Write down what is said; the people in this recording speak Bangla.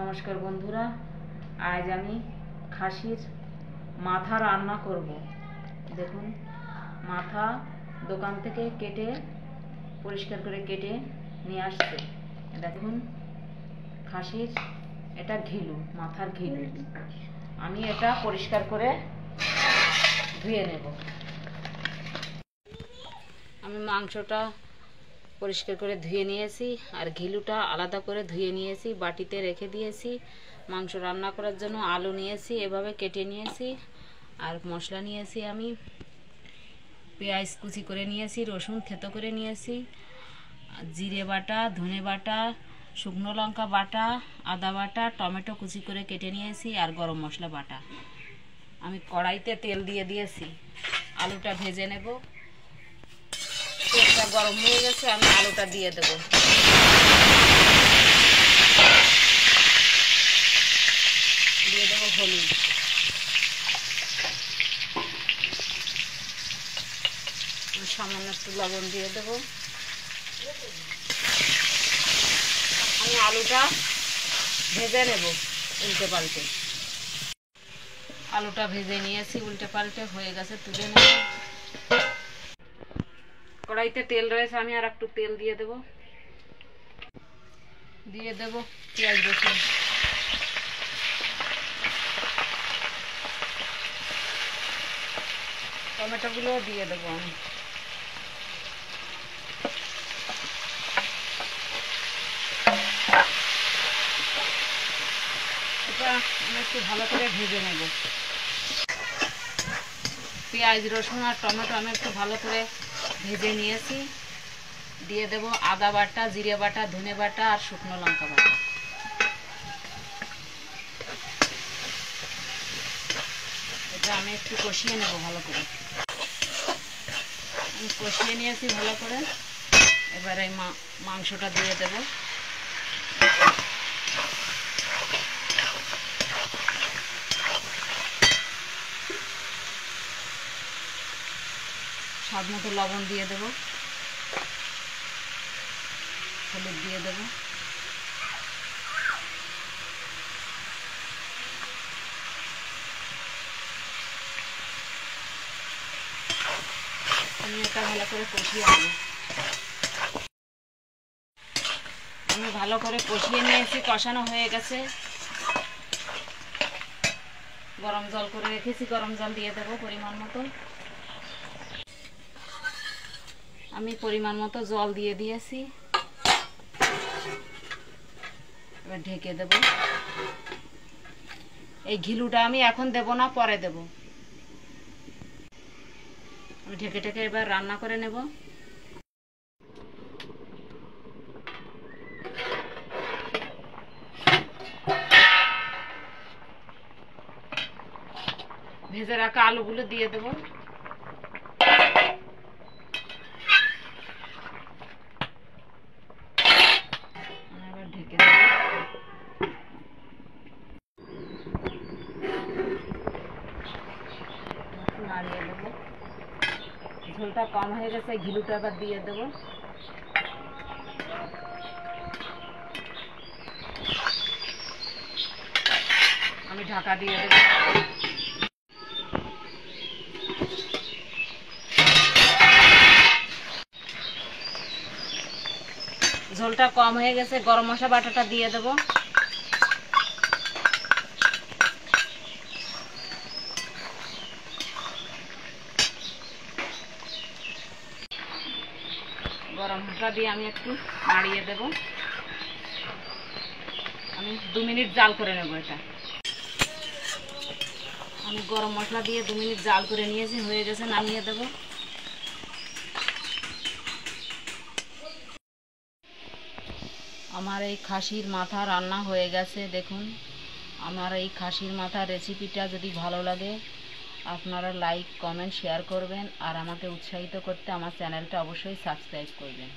নমস্কার বন্ধুরা, আজ আমি খাসির মাথা রান্না করব। দেখুন, মাথা দোকান থেকে কেটে পরিষ্কার করে কেটে নিয়ে আসছে। দেখুন, খাসির এটা ঘিলু, মাথার ঘিলু। আমি এটা পরিষ্কার করে ধুয়ে নেব। আমি মাংসটা পরিষ্কার করে ধুয়ে নিয়েছি আর ঘিলুটা আলাদা করে ধুয়ে নিয়েছি, বাটিতে রেখে দিয়েছি। মাংস রান্না করার জন্য আলু নিয়েছি, এভাবে কেটে নিয়েছি। আর মশলা নিয়েছি, আমি পেঁয়াজ কুচি করে নিয়েছি, রসুন থেতো করে নিয়েছি, জিরে বাটা, ধনে বাটা, শুকনো লঙ্কা বাটা, আদা বাটা, টমেটো কুচি করে কেটে নিয়েছি আর গরম মশলা বাটা। আমি কড়াইতে তেল দিয়ে দিয়েছি, আলুটা ভেজে নেব। তেলটা গরম হয়ে গেছে, আমি আলুটা দিয়ে দেব। দিয়ে দেবো হলুদ, সামান্য একটু লবণ দিয়ে দেব। আমি আলুটা ভেজে নেব উল্টে পাল্টে। আলুটা ভেজে নিয়েছি, উল্টে পাল্টে হয়ে গেছে, তুলে নেব। কড়াইতে তেল রয়েছে, আমি আর একটু তেল দিয়ে দেব। দিয়ে দেব পেঁয়াজ রসুন, টমেটোগুলো দিয়ে দেবো। আমি এটা একটু ভালো করে ভেজে নেব। পেঁয়াজ রসুন আর টমেটো আমি একটু ভালো করে ভেজে নিয়েছি। দিয়ে দেব আদা বাটা, জিরে বাটা, ধনে বাটা আর শুকনো লঙ্কা বাটা। এটা আমি একটু কষিয়ে নেব ভালো করে। আমি কষিয়ে নিয়েছি ভালো করে। এবারে মাংসটা দিয়ে দেব। স্বাদ মতো লবণ দিয়ে দেব, হলুদ দিয়ে দেব। আমি এটা ভালো করে কষিয়ে নেব। আমি ভালো করে কষিয়ে নিয়েছি, কষানো হয়ে গেছে। গরম জল করে রেখেছি, গরম জল দিয়ে দেব পরিমাণ মতো। আমি পরিমাণ মতো জল দিয়ে দিয়েছি। এবার ঢেকে দেব। এই ঘিলুটা আমি এখন দেব না, পরে দেব। আমি ঢেকে ঢেকে এবার রান্না করে নেব। ভেজে রাখা আলুগুলো দিয়ে দেব। এবার ঢেকে দেব। নাড়িয়ে দেব। ঝোলটা কম হয়ে গেছে, ঘিলুটা আবার দিয়ে দেব। আমি ঢাকা দিয়ে দেব। ঝোলটা কম হয়ে গেছে, গরম মশলা বাটাটা দিয়ে দেব। গরম মশলা দিয়ে আমি একটু নাড়িয়ে দেব। আমি 2 মিনিট জাল করে নেব এটা। আমি গরম মশলা দিয়ে 2 মিনিট জাল করে নিয়েছি, হয়ে গেছে, নামিয়ে দেব। আমার এই খাসির মাথা রান্না হয়ে গেছে। দেখুন, আমার এই খাসির মাথা রেসিপিটা যদি ভালো লাগে আপনারা লাইক, কমেন্ট, শেয়ার করবেন আর আমাকে উৎসাহিত করতে আমার চ্যানেলটা অবশ্যই সাবস্ক্রাইব করবেন।